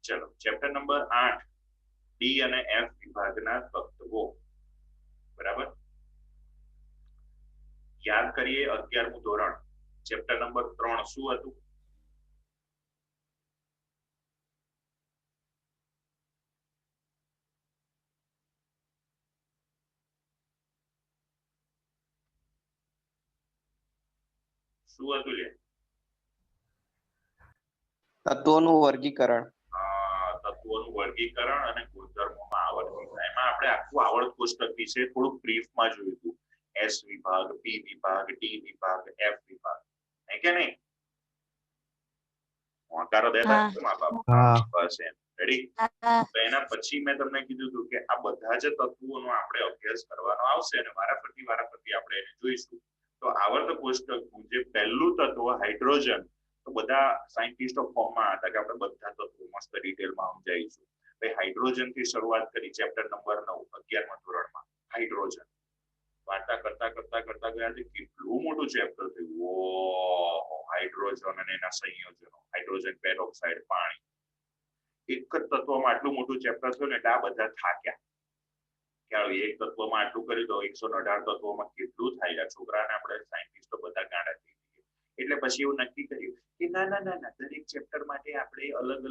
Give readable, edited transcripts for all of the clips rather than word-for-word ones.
ચલો chapter number 8 D અને F વિભાગના તત્વો બરાબર યાદ કરીએ 11મું ધોરણ ચેપ્ટર નંબર 3 શું હતું શું હતું લે તત્વોનું વર્ગીકરણ તત્વોનું વર્ગીકરણ અને ગુણધર્મોમાં આવર્તિતા એમાં આપણે આખું આવર્ત કોષ્ટક વિશે થોડુંક બ્રીફમાં જોયું હતું એસ વિભાગ પી વિભાગ ડી વિભાગ એફ વિભાગ હે કે નહીં આકારો દેતા મા બાપ બસ એમ રેડી તો એના પછી મેં તમને કીધું હતું કે આ બધા જ તત્વોનો આપણે અભ્યાસ કરવાનો આવશે અને વારાફરતી આપણે એને જોઈશું તો આવર્ત કોષ્ટકનું જે પહેલું તત્વ હાઇડ્રોજન તો બધા સાયન્ટિસ્ટો ફોર્મમાં હતા કે આપણે બધા તત્વો મસ્ત ડિટેલમાં સમજાવીશું ભાઈ હાઇડ્રોજન થી શરૂઆત કરી ચેપ્ટર નંબર 9 11મા ધોરણમાં હાઇડ્રોજન વાર્તા કરતા ગયા છે કેટલું મોટું ચેપ્ટર થયું ઓ હાઇડ્રોજન અને એના સંયોજનો હાઇડ્રોજન પેરોક્સાઇડ પાણી એક જ તત્વમાં આટલું મોટું ચેપ્ટર થયું ને એટલે આ બધા થાક્યા કે એક તત્વમાં આટલું કરી દો 118 તત્વોમાં કેટલું થાય છોકરાને આપણે સાયન્ટિસ્ટો બધા ગાંડા થઈ ગયા એટલે પછી એવું નક્કી કર્યું કે ના દરેક ચેપ્ટર માટે આપણે અલગ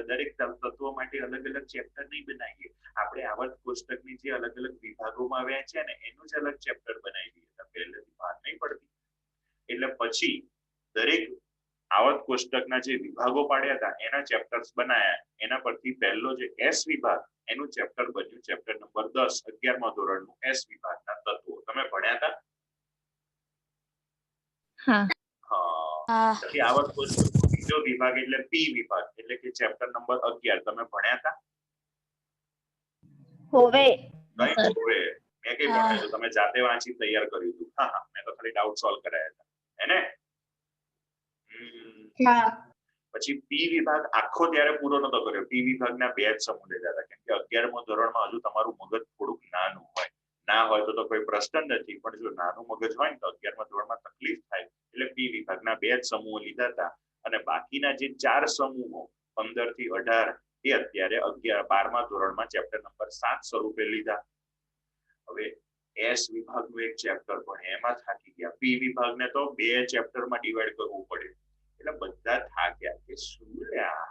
દરેક તત્વો માટે અલગ ચેપ્ટર નહીં બનાવીએ આપણે આવર્ત કોષ્ટકની જે અલગ વિભાગોમાં વહેંચ્યા ને એનું જ અલગ ચેપ્ટર બનાવી દઈએ પહેલેથી ભાર નહીં પડતી એટલે પછી દરેક આવર્ત કોષ્ટકના જે વિભાગો પાડ્યા હતા એના ચેપ્ટર્સ બનાયા એના પરથી પહેલો જે એસ વિભાગ એનું ચેપ્ટર બન્યું ચેપ્ટર નંબર 10 11મા ધોરણનું એસ વિભાગના તત્વો તમે ભણ્યા હતા પછી આવર્ત કોષ્ટકનો બીજો વિભાગ એટલે પી વિભાગ એટલે કે ચેપ્ટર નંબર 11 તમે ભણ્યા હતા હોવે મેં કઈ ભણાયું તમે જાતે વાંચી તૈયાર કર્યું હતું હા મેં તો ખાલી ડાઉટ સોલ્વ કરાયા હતા હેને પછી પી વિભાગ આખો ત્યારે પૂરો નતો કર્યો પી વિભાગના બે જ સમૂહ લીધા હતા કેમ કે 11મા ધોરણમાં હજુ તમારું મગજ થોડુંક નાનું હોય ના હોય તો કોઈ પ્રશ્ન નથી પણ જો નાનું મગજ હોય ને તો 11મા ધોરણમાં તકલીફ થાય એટલે પી વિભાગના બે જ સમૂહો લીધા હતા અને બાકીના જે 4 સમૂહો 15 થી 18 એ અત્યારે 12મા ધોરણમાં ચેપ્ટર નંબર 7 સ્વરૂપે લીધા હવે એસ વિભાગનું એક ચેપ્ટર પણ એમાં થાકી ગયા પી વિભાગને તો બે ચેપ્ટરમાં ડિવાઈડ કરવું પડે એટલે બધા થાક્યા કે શું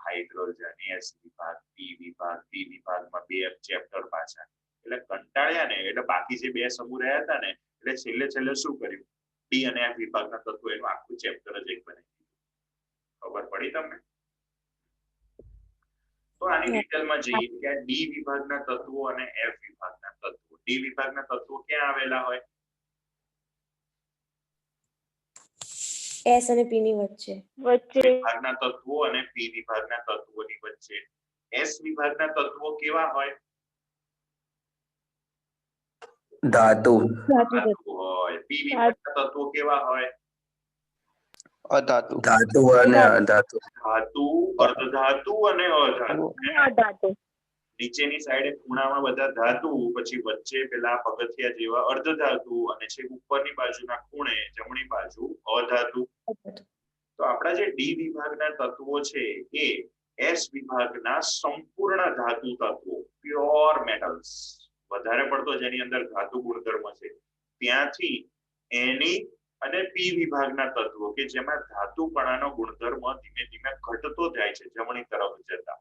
હાઇડ્રોજન એસ વિભાગ પી વિભાગ ડી વિભાગમાં બે ચેપ્ટર પાછા એટલે કંટાળ્યા ને એટલે બાકી જે બે સમૂહ રહ્યા હતા ને એટલે છેલ્લે શું કર્યું ડી અને એફ વિભાગના તત્વો એનું આખું ચેપ્ટર જ એક બનાવી દીધું ખબર પડી તમને તો આની ડિટેલમાં જઈએ કે આ ડી વિભાગના તત્વો અને એફ વિભાગના તત્વો ડી વિભાગના તત્વો ક્યાં આવેલા હોય એસ અને પી ની વચ્ચે વિભાગના તત્વો અને પી વિભાગના તત્વોની વચ્ચે એસ વિભાગના તત્વો કેવા હોય ધાતુ હોય પી વિભાગના તત્વો કેવા હોય અધાતુ ધાતુ અને અધાતુ ધાતુ અર્ધધાતુ અને અધાતુ નીચેની સાઈડે ખૂણામાં બધા ધાતુ પછી વચ્ચે પેલા પગથિયા જેવા અર્ધધાતુ અને છે ઉપરની બાજુના ખૂણે જમણી બાજુ અધાતુ તો આપણા જે ડી વિભાગના તત્વો છે એ એસ વિભાગના સંપૂર્ણ ધાતુ તત્વો પ્યોર મેટલ્સ વધારે પડતો જેની અંદર ધાતુ ગુણધર્મ છે ત્યાંથી એની અને પી વિભાગના તત્વો કે જેમાં ધાતુપણાનો ગુણધર્મ ધીમે ધીમે ઘટતો જાય છે જમણી તરફ જતા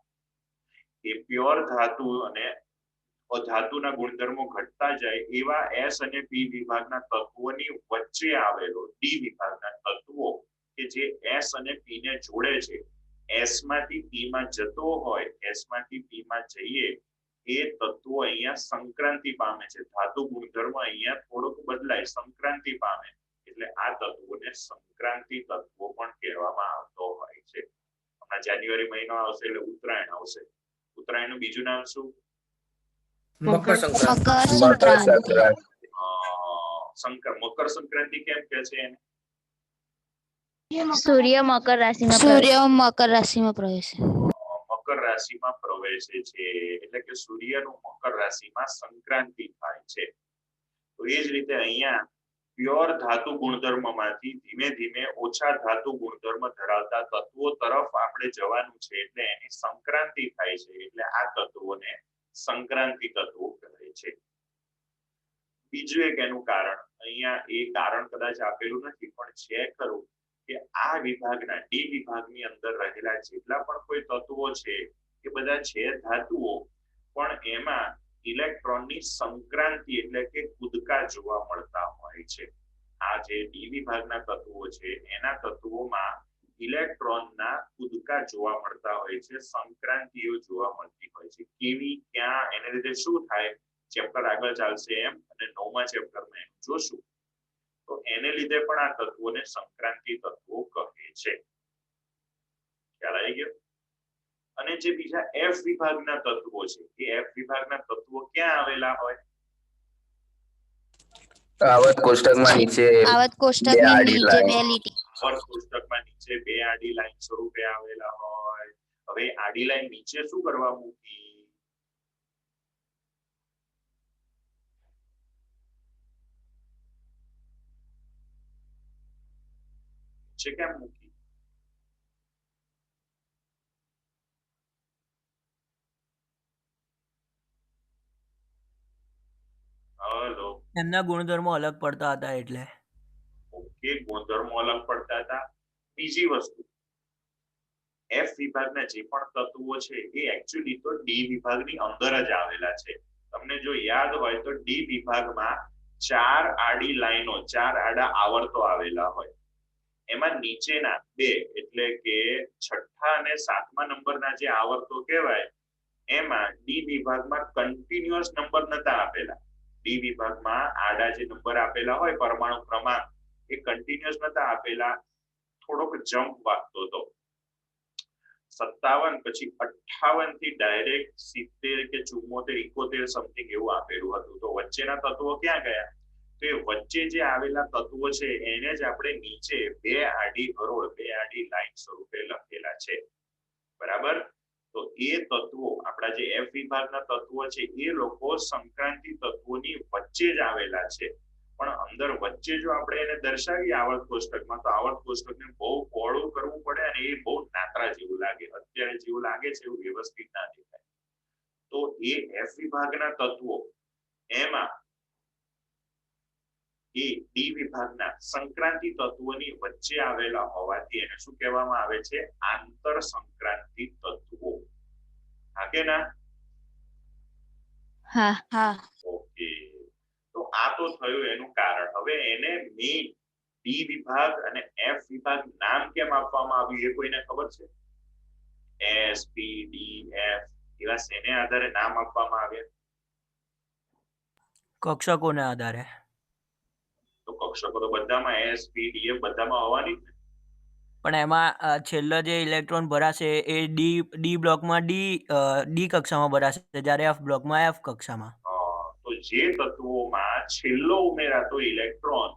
એ પ્યોર ધાતુ અને અધાતુના ગુણધર્મો ઘટતા જાય એવા એસ અને પી વિભાગના તત્વોની વચ્ચે આવેલો ડી વિભાગના તત્વો કે જે એસ અને પી ને જોડે છે એસ માંથી પી માં જતો હોય એસ માંથી પી માં જઈએ એ તત્વો અહીંયા સંક્રાંતિ પામે છે ધાતુ ગુણધર્મ અહીંયા થોડોક બદલાય સંક્રાંતિ પામે એટલે આ તત્વોને સંક્રાંતિ તત્વો પણ કહેવામાં આવતો હોય છે હમણાં જાન્યુઆરી મહિનો આવશે એટલે ઉત્તરાયણ આવશે ઉત્તરાયણનું બીજું નામ શું મકર સંક્રાંતિ કેમ કે છે એને સૂર્ય મકર રાશિમાં પ્રવેશે મકર રાશિમાં પ્રવેશે છે એટલે કે સૂર્યનું મકર રાશિમાં સંક્રાંતિ થાય છે તો એ જ રીતે અહીંયા પ્યોર ધાતુ ગુણધર્મમાંથી ધીમે ધીમે ઓછા ધાતુ ગુણધર્મ ધરાવતા તત્વો તરફ આપણે જવાનું છે એટલે એની સંક્રાંતિ થાય છે એટલે આ તત્વોને સંક્રાંતિ તત્વો કહે છે. બીજું એક એનું કારણ, અહીંયા એ કારણ કદાચ આપેલું નથી પણ છે ખરું કે આ વિભાગના ડી વિભાગની અંદર રહેલા જેટલા પણ કોઈ તત્વો છે એ બધા છે ધાતુઓ પણ એમાં ઇલેક્ટ્રોનની સંક્રાંતિ એટલે કે કૂદકા જોવા મળતા હોય છે. આ જે ડી વિભાગના તત્વો છે એના તત્વોમાં ઇલેક્ટ્રોનના કૂદકા જોવા મળતા હોય છે, સંક્રાંતિઓ જોવા મળતી હોય છે. કેવી, ક્યાં, એને લીધે શું થાય ચેપ્ટર આગળ ચાલશે એમ અને 9મા ચેપ્ટરમાં એનું જોશું. તો એને લીધે પણ આ તત્વોને સંક્રાંતિ તત્વો કહે છે. ખ્યાલ આવી ગયો? અને જે બીજા એફ વિભાગના તત્વો છે એ એફ વિભાગના તત્વો ક્યાં આવેલા હોય? આવત કોષ્ટકમાં નીચે આવત કોષ્ટકની નીચે બે લીટી. આવત કોષ્ટકમાં નીચે બે આડી લાઈન સ્વરૂપે આવેલા હોય. હવે આડી લાઈન નીચે શું કરવા મૂકી? છે કેમ મૂકી? હલો, એમના ગુણધર્મો અલગ પડતા હતા એટલે. ઓકે, ગુણધર્મો અલગ પડતા હતા. બીજી વસ્તુ, એફ વિભાગના જે પણ તત્વો છે એ એકચ્યુઅલી તો ડી વિભાગની અંદર જ આવેલા છે. તમને જો યાદ હોય તો ડી વિભાગમાં 4 આડી લાઈનો, 4 આડા આવર્તો આવેલા હોય. એમાં નીચેના બે એટલે કે 6ઠ્ઠા અને 7મા નંબરના જે આવર્તો કહેવાય એમાં ડી વિભાગમાં કન્ટિન્યુઅસ નંબર નતા આપેલા. ડી વિભાગમાં આડા જે નંબર આપેલા હોય પરમાણુ ક્રમાંક એ કન્ટિન્યુઅસ નતા આપેલા, થોડોક જમ્પ વાગતો હતો. 57 પછી 58 થી ડાયરેક્ટ 70 કે 74 71 સમથિંગ એવું આપેલું હતું. તો વચ્ચેના તત્વો ક્યાં ગયા? તો એ વચ્ચે જે આવેલા તત્વો છે એને જ આપણે નીચે બે આડી હરોળ, બે આડી લાઈન સ્વરૂપે લખેલા છે. બરાબર? તો એ તત્વો આપણા જે એફ વિભાગના તત્વો છે એ લોકો સંક્રાંતિ તત્વોની વચ્ચે જ આવેલા છે. પણ અંદર વચ્ચે જો આપણે એને દર્શાવીએ આવર્ત કોષ્ટકમાં તો આવર્ત કોષ્ટકને બહુ પહોળું કરવું પડે અને એ બહુ નાતરા જેવું લાગે. અત્યારે જેવું લાગે છે એવું વ્યવસ્થિત ના દેખાય. તો એ એફ વિભાગના તત્વો એમાં એ ડી વિભાગના સંક્રાંતિ તત્વોની વચ્ચે આવેલા હોવાથી એને શું કહેવામાં આવે છે? આંતર સંક્રાંતિ તત્વો. હા કે ના? હા હા. ઓકે, તો આ તો થયું એનું કારણ. હવે એને મેઇન ડી વિભાગ અને એફ વિભાગ નામ કેમ આપવામાં આવ્યું એ કોઈને ખબર છે? એસ, પી, ડી, એફ એવા શેને આધારે નામ આપવામાં આવ્યા? કક્ષકોના આધારે. તો કક્ષકો તો બધામાં એસ, પી, ડી, એફ બધામાં હોવાની જ ને. પણ એમાં છેલ્લો જે ઇલેક્ટ્રોન ભરાશે એ ડી બ્લોકમાં ડી કક્ષામાં ભરાશે, જ્યારે એફ બ્લોકમાં એફ કક્ષામાં. તો જે તત્વોમાં છેલ્લો ઉમેરાતો ઇલેક્ટ્રોન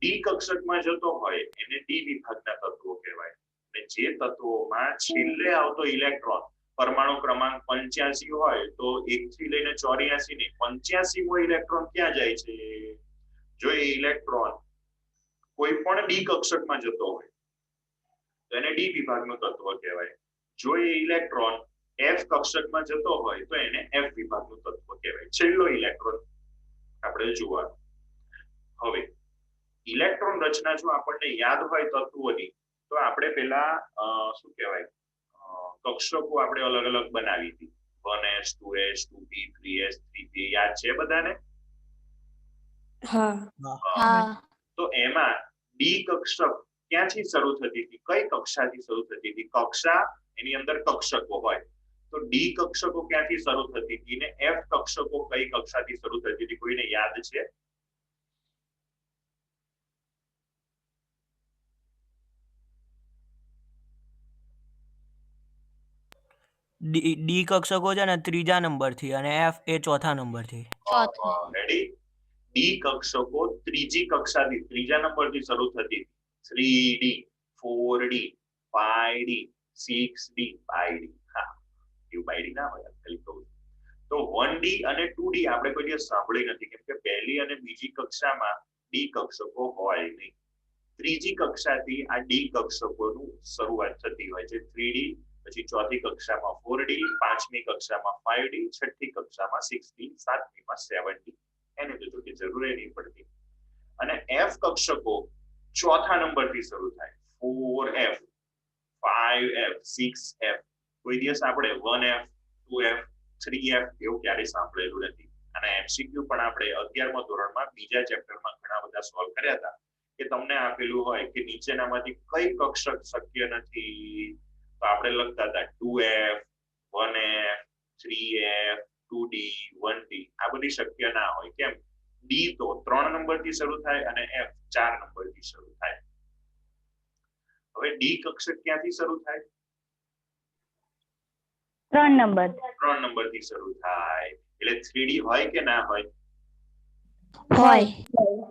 ડી કક્ષકમાં જતો હોય એને ડી વિભાગના તત્વો કહેવાય. અને જે તત્વોમાં છેલ્લે આવતો ઇલેક્ટ્રોન પરમાણુ ક્રમાંક 85 હોય તો 1 થી લઈને 84 ની 85મો ઇલેક્ટ્રોન ક્યાં જાય છે? જો એ ઇલેક્ટ્રોન કોઈ પણ ડી કક્ષકમાં જતો હોય તો એને ડી વિભાગનું તત્વ કહેવાય. જો એ ઇલેક્ટ્રોન એફ કક્ષકમાં જતો હોય તો એને એફ વિભાગનું તત્વ કહેવાય. છેલ્લો ઇલેક્ટ્રોન આપણે જોવાનું. હવે ઇલેક્ટ્રોન રચના જો આપણને યાદ હોય તત્વોની તો આપણે પેલા શું કહેવાય કક્ષકો આપણે અલગ અલગ બનાવી હતી. 1s 2s 2p 3s 3p યાદ છે બધાને? હા. તો એમાં ડી કક્ષક ક્યાંથી શરૂ થતી હતી? કઈ કક્ષાથી શરૂ થતી હતી? કક્ષા એની અંદર કક્ષકો હોય તો ડી કક્ષકો ક્યાંથી શરૂ થતી હતી ને એફ કક્ષકો કઈ કક્ષાથી શરૂ થતી હતી? કોઈને યાદ છે? ડી કક્ષકો છે ને 3જા નંબરથી અને એફ એ 4થા નંબરથી. રેડી? ડી કક્ષકો 3જી કક્ષાથી, 3જા નંબરથી શરૂ થતી. 3D 4D 5D 6D 5D. હા, એવું 5D ના હોય ખાલી કહું. તો 1D અને 2D આપણે કોઈ દિવસ સાંભળી નથી કેમ કે પહેલી અને બીજી કક્ષામાં ડી કક્ષકો હોય નહીં. ત્રીજી કક્ષાથી આ ડી કક્ષકોનું શરૂઆત થતી હોય છે. 3D, પછી ચોથી કક્ષામાં 4D, પાંચમી કક્ષામાં 5D, છઠ્ઠી કક્ષામાં 6D, સાતમીમાં 7D. એને તો કે જરૂર નહીં પડતી. અને F કક્ષકો ચોથા નંબરથી શરૂ થાય. 4F, 5F, 6F. કોઈ દિવસ આપણે 1F, 2F, 3F એવું ક્યારેય સાંભળેલું નથી. અને MCQ પણ આપણે 11મા ધોરણમાં બીજા ચેપ્ટરમાં ઘણા બધા સોલ્વ કર્યા હતા કે તમને આપેલું હોય કે નીચેનામાંથી કઈ કક્ષક શક્ય નથી, તો આપણે લખતા હતા 2F, 1F, 3F, 2D, 1D. આ બધી શક્ય ના હોય. કેમ? D તો 3 નંબરથી શરૂ થાય અને F 4 નંબરથી શરૂ થાય. હવે D કક્ષક ક્યાંથી શરૂ થાય? 3 નંબર 3 નંબરથી શરૂ થાય. એટલે 3D હોય કે ના હોય? હોય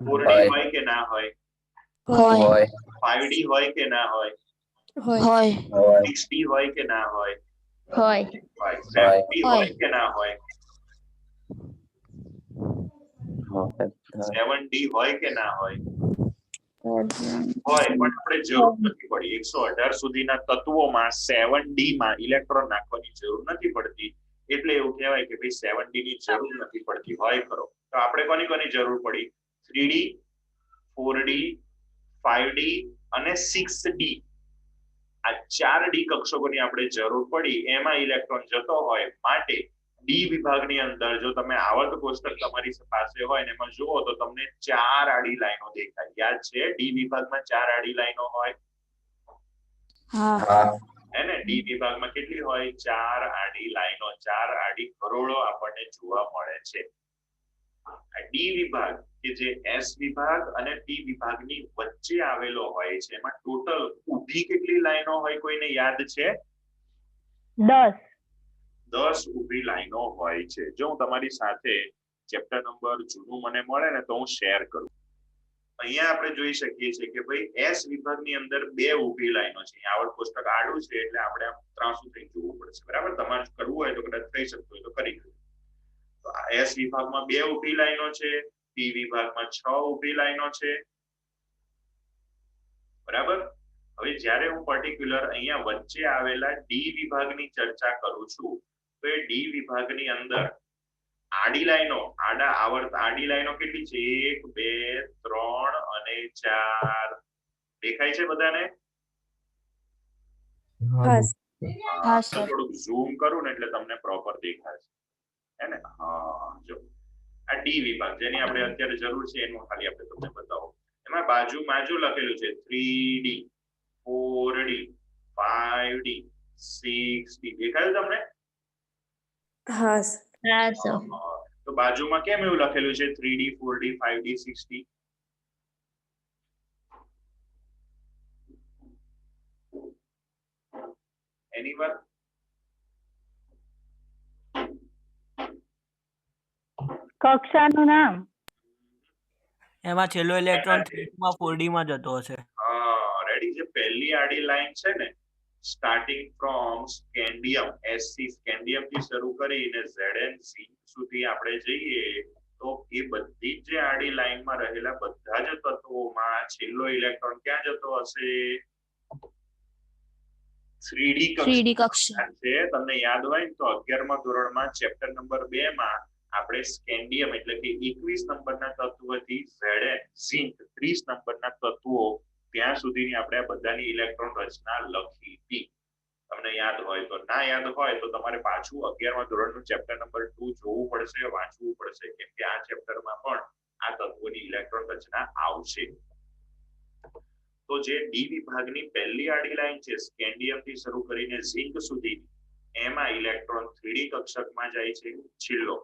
4D હોય કે ના હોય? હોય 5D હોય કે ના હોય? હોય 6D હોય કે ના હોય? હોય 7D હોય કે ના હોય? 7D હોય કે ના હોય? હોય, પણ આપણે જરૂર નથી પડી. 118 સુધીના તત્વોમાં 7D માં ઇલેક્ટ્રોન નાખવાની જરૂર નથી પડતી. એટલે એવું કહેવાય કે ભાઈ 7D ની જરૂર નથી પડતી. હોય ખરો. તો આપણે કોની જરૂર પડી? 3D, 4D, 5D અને 6D. આ 4D કક્ષકોની આપણે જરૂર પડી. એમાં ઇલેક્ટ્રોન જતો હોય માટે ડી વિભાગની અંદર જો તમે આવર્ત કોષ્ટક તમારી પાસે હોય ને એમાં જુઓ તો તમને 4 આડી લાઈનો દેખાય. યાદ છે? ડી વિભાગમાં 4 આડી લાઈનો હોય. એને ડી વિભાગમાં કેટલી હોય? 4 આડી લાઈનો, 4 આડી કરોડો આપણને જોવા મળે છે. આ ડી વિભાગ કે જે એસ વિભાગ અને ટી વિભાગની વચ્ચે આવેલો હોય છે, એમાં ટોટલ ઊભી કેટલી લાઈનો હોય? કોઈને યાદ છે? 10 ઊભી લાઈનો હોય છે. જો હું તમારી સાથે ચેપ્ટર નંબર જૂનું મને મળે ને તો હું શેર કરું. અહીંયા આપણે જોઈ શકીએ છીએ કે ભાઈ એસ વિભાગની અંદર 2 ઊભી લાઈનો છે. આવર્ત કોષ્ટક આડું છે એટલે આપણે આમ ત્રાંસુ થઈ જોવું પડશે. બરાબર? તમારે કરવું હોય તો કદાચ થઈ શકતું હોય તો કરી લો. તો આ એસ વિભાગમાં 2 ઊભી લાઈનો છે, ટી વિભાગમાં 6 ઊભી લાઈનો છે. બરાબર? હવે જ્યારે હું પર્ટિક્યુલર અહીંયા વચ્ચે આવેલા ડી વિભાગની ચર્ચા કરું છું તો એ ડી વિભાગની અંદર આડી લાઈનો, આડી લાઈનો કેટલી છે? 1, 2, 3 અને 4. દેખાય છે બધાને? હા સર થોડુંક ઝૂમ કરું ને એટલે તમને પ્રોપર દેખાશે. હે ને? જો આ ડી વિભાગ જેની આપણે અત્યારે જરૂર છે એનું ખાલી આપણે તમને બતાવો. એમાં બાજુમાં જો લખેલું છે 3D, 4D, 5D, 6D. દેખાયું તમને? હા તો બાજુમાં કેમ એવું લખેલું છે 3D, 4D, 5D, 6D? Anyone? કક્ષાનું નામ એમાં છેલ્લો ઇલેક્ટ્રોન 3D માં 4D માં જતો હશે. રેડી છે? પહેલી આડી લાઈન છે ને, starting from scandium, SC scandium થી શરૂ કરીને ZnC સુધી આપણે જઈએ તો એ બધી જ જે આડી લાઈનમાં રહેલા બધા જ તત્વોમાં છેલ્લો ઇલેક્ટ્રોન ક્યાં જતો હશે? 3D કક્ષા છે. તમને યાદ હોય તો 11મા ધોરણમાં ચેપ્ટર નંબર 2 માં આપણે સ્કેન્ડિયમ એટલે કે 21 નંબરના તત્વથી Zn ઝિંક 30 નંબરના તત્વો ત્યાં સુધીની આપણે આ બધાની ઇલેક્ટ્રોન રચના લખી હતી. તમને યાદ હોય તો. ના યાદ હોય તો તમારે પાછું 11મા ધોરણનું ચેપ્ટર નંબર 2 જોવું પડશે, વાંચવું પડશે, કેમ કે આ ચેપ્ટરમાં પણ આ તત્વોની ઇલેક્ટ્રોન રચના આવશે. તો જે ડી વિભાગની પહેલી આડી લાઈન છે સ્કેન્ડિયમ થી શરૂ કરીને ઝિંક સુધી, એમાં ઇલેક્ટ્રોન 3D કક્ષકમાં જાય છે છેલ્લો.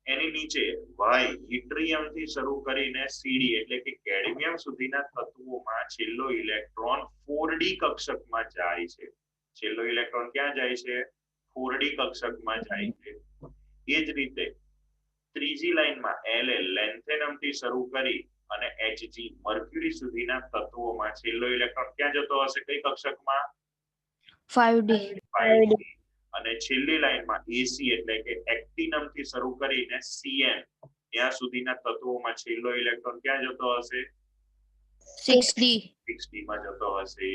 એની નીચે વાય હિટ્રિયમ થી શરૂ કરીને સીડી એટલે કે કેડમિયમ સુધીના તત્વોમાં છેલ્લો ઇલેક્ટ્રોન 4D કક્ષકમાં જાય છે. છેલ્લો ઇલેક્ટ્રોન ક્યાં જાય છે? 4D કક્ષકમાં જાય છે. એ જ રીતે ત્રીજી લાઈનમાં L લેન્થેનમ થી શરૂ કરી અને Hg મર્ક્યુરી સુધીના તત્વોમાં છેલ્લો ઇલેક્ટ્રોન ક્યાં જતો હશે? કઈ કક્ષકમાં? 5D અને છેલ્લી લાઈનમાં Ac એટલે કે એક્ટિનમ થી શરૂ કરીને Cn ત્યાં સુધીના તત્વોમાં છેલ્લો ઇલેક્ટ્રોન ક્યાં જતો હશે? 6D 6D માં જતો હશે.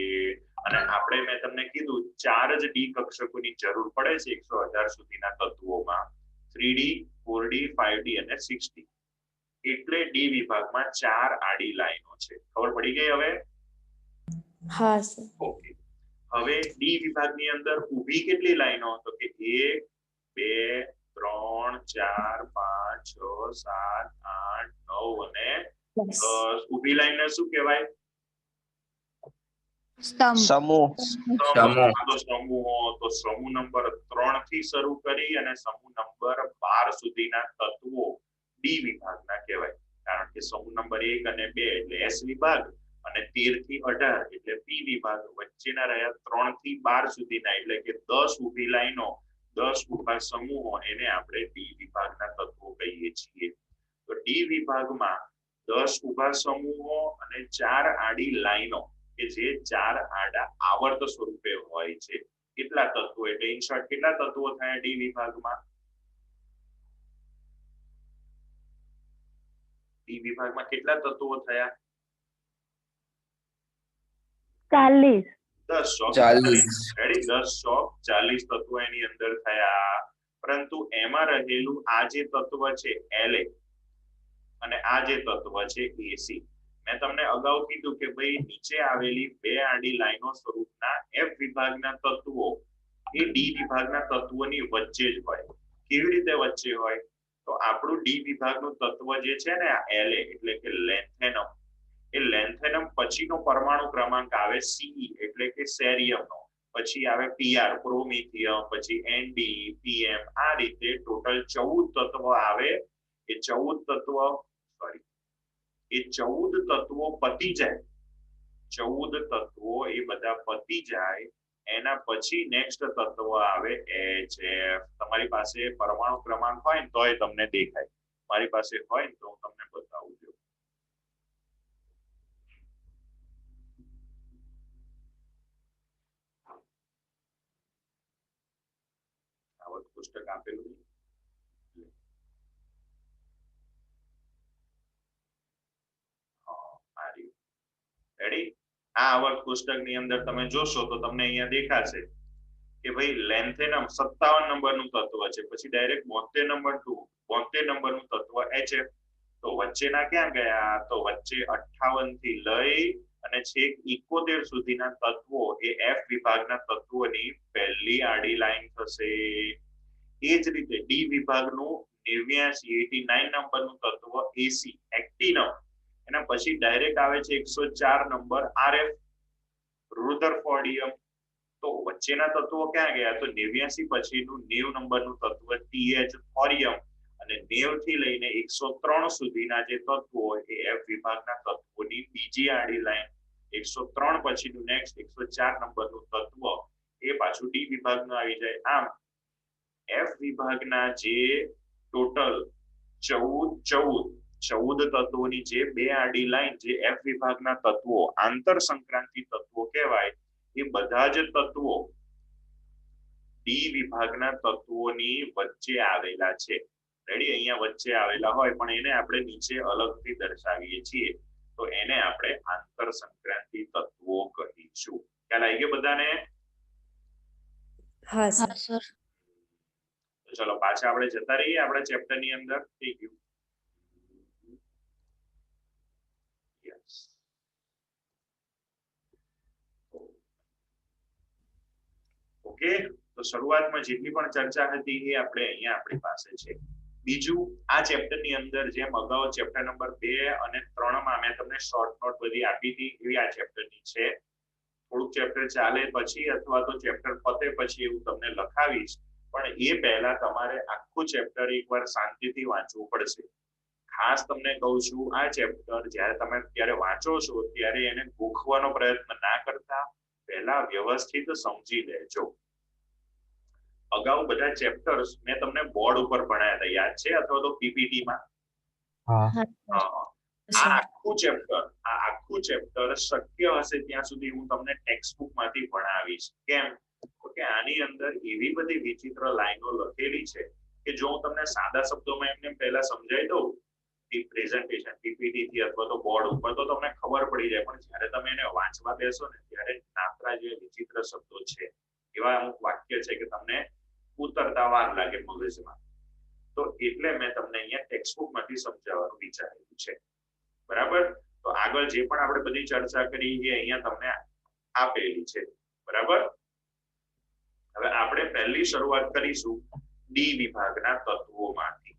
અને આપણે મેં તમને કીધું 4 જ ડી કક્ષકોની જરૂર પડે છે 118 સુધીના તત્વોમાં, 3D 4D 5D અને 6D. એટલે ડી વિભાગમાં 4 આડી લાઈનો છે. ખબર પડી ગઈ હવે? હા સર. ઓકે. હવે ડી વિભાગની અંદર ઊભી કેટલી લાઈનો? તો કે 1 2 3 4 5 6 7 8 9 અને 10. ઊભી લાઈનને શું કહેવાય? સ્તંભ સમૂહ સમૂહો. તો સમૂહ નંબર 3 થી શરૂ કરી અને સમૂહ નંબર 12 સુધીના તત્વો ડી વિભાગના કહેવાય. કારણ કે સમૂહ નંબર 1 અને 2 એટલે એસ વિભાગ અને 13 થી 18 એટલે પી વિભાગ. વચ્ચેના રહ્યા 3 થી 12 સુધીના એટલે કે 10 ઊભી લાઈનો, 10 ઊભા સમૂહો, એને આપણે ડી વિભાગના તત્વો કહીએ છીએ. તો ડી વિભાગમાં 10 ઊભા સમૂહો અને 4 આડી લાઈનો કે જે 4 આડા આવર્ત સ્વરૂપે હોય છે. કેટલા તત્વો? એટલે ઇન્શોર્ટ કેટલા તત્વો થયા ડી વિભાગમાં? ડી વિભાગમાં કેટલા તત્વો થયા? 40. 10 રેડી? 10 40 તત્વો એની અંદર થયા. પરંતુ એમાં રહેલું આ જે તત્વ છે La અને આ જે તત્વ છે AC, મેં તમને અગાઉ કીધું કે ભાઈ નીચે આવેલી 2 આડી લાઈનો સ્વરૂપના F વિભાગના તત્વો એ ડી વિભાગના તત્વોની વચ્ચે જ હોય. કેવી રીતે વચ્ચે હોય? તો આપણું ડી વિભાગનું તત્વ જે છે ને આ La એટલે કે લેન્થેનમ, એ લેન્થેનમ પછીનો પરમાણુ ક્રમાંક આવે Ce એટલે કે સેરિયમનો, પછી આવે Pr પ્રોમિથિયમ, પછી Nd Pm, આ રીતે ટોટલ 14 તત્વો આવે. એ 14 તત્વો પતી જાય, 14 તત્વો એ બધા પતી જાય એના પછી નેક્સ્ટ તત્વ આવે HF. તમારી પાસે પરમાણુ ક્રમાંક હોય ને તોય તમને દેખાય, મારી પાસે હોય ને તો હું તમને બતાવું છું. આવર્ત કોષ્ટક આપેલું રેડી? આ આવર્ત કોષ્ટકની અંદર તમે જોશો તો તમને અહીંયા દેખાશે કે ભાઈ લેન્થેનમ 57 નંબરનું તત્વ છે, પછી ડાયરેક્ટ 72 નંબરનું તત્વ HF. તો વચ્ચેના ક્યાં ગયા? તો વચ્ચે 58 થી લઈ અને છેક 71 સુધીના તત્વો એ F વિભાગના તત્વોની પહેલી આડી લાઈન થશે. એ જ રીતે ડી વિભાગનું 89 નંબરનું તત્વ AC એક્ટિનમ, એના પછી ડાયરેક્ટ આવે છે 104 નંબર RF રુધરફોર્ડિયમ. તો વચ્ચેના તત્વો ક્યાં ગયા? તો 89 પછીનું 90 નંબરનું તત્વ TH થોરિયમ અને 90 થી લઈને 103 સુધીના જે તત્વો એ F વિભાગના તત્વોની બીજી આડી લાઈન. 103 પછીનું નેક્સ્ટ 104 નંબરનું તત્વ એ પાછું ડી વિભાગનું આવી જાય. આમ F વિભાગના જે ટોટલ 14 તત્વોની જે 2 આડી લાઈન જે F વિભાગના તત્વો આંતર સંક્રાંતિ તત્વો કહેવાય, એ બધા જ તત્વો ડી વિભાગના તત્વોની વચ્ચે આવેલા છે. રેડી? અહીંયા વચ્ચે આવેલા હોય પણ એને આપણે નીચે અલગથી દર્શાવીએ છીએ, તો એને આપણે આંતર સંક્રાંતિ તત્વો કહીશું. ખ્યાલ આવી ગયો બધાને? હા સર. હા સર તો ચલો પાછા આપણે જતા રહીએ આપણા ચેપ્ટર ની અંદર. થઈ ગયું? ઓકે. તો શરૂઆતમાં જેટલી પણ ચર્ચા હતી એ આપણે અહીંયા આપણી પાસે છે. બીજું આ ચેપ્ટર ની અંદર જેમ અગાઉ ચેપ્ટર નંબર 2 અને 3 માં મેં તમને શોર્ટ નોટ બધી આપી હતી એવી આ ચેપ્ટર ની છે. થોડુંક ચેપ્ટર ચાલે પછી અથવા તો ચેપ્ટર પતે પછી એવું તમને લખાવીશ, પણ એ પહેલા તમારે આખું ચેપ્ટર એકવાર શાંતિથી વાંચવું પડશે. ખાસ તમને કહું છું, આ ચેપ્ટર જ્યારે તમે ત્યારે વાંચો છો ત્યારે એને ગોખવાનો પ્રયત્ન ના કરતા, પહેલા વ્યવસ્થિત સમજી લેજો. અગાઉ બધા ચેપ્ટર્સ મેં તમને બોર્ડ ઉપર ભણાયા હતા, યાદ છે? અથવા તો પીપીટી માં? આ આખું ચેપ્ટર શક્ય હશે ત્યાં સુધી હું તમને ટેક્સ્ટ બુક માંથી ભણાવીશ. કેમ? તો કે આની અંદર એવી બધી વિચિત્ર લાઈનો લખેલી છે કે જો હું તમને સાદા શબ્દોમાં એમને પહેલા સમજાવી દઉં પ્રેઝન્ટેશન પીપીટી થી અથવા તો બોર્ડ ઉપર તો તમને ખબર પડી જાય, પણ જ્યારે તમે એને વાંચવા બેસો ને ત્યારે નાતરા જે વિચિત્ર શબ્દો છે, એવા અમુક વાક્ય છે કે તમને ઉતરતા વાર લાગે મગજમાં. તો એટલે મેં તમને અહીંયા ટેક્સ્ટબુક માંથી સમજાવવાનું વિચારેલું છે. બરાબર? તો આગળ જે પણ આપણે બધી ચર્ચા કરી એ અહીંયા તમને આપેલી છે. બરાબર? હવે આપણે પહેલી શરૂઆત કરીશું ડી વિભાગના તત્વોમાંથી,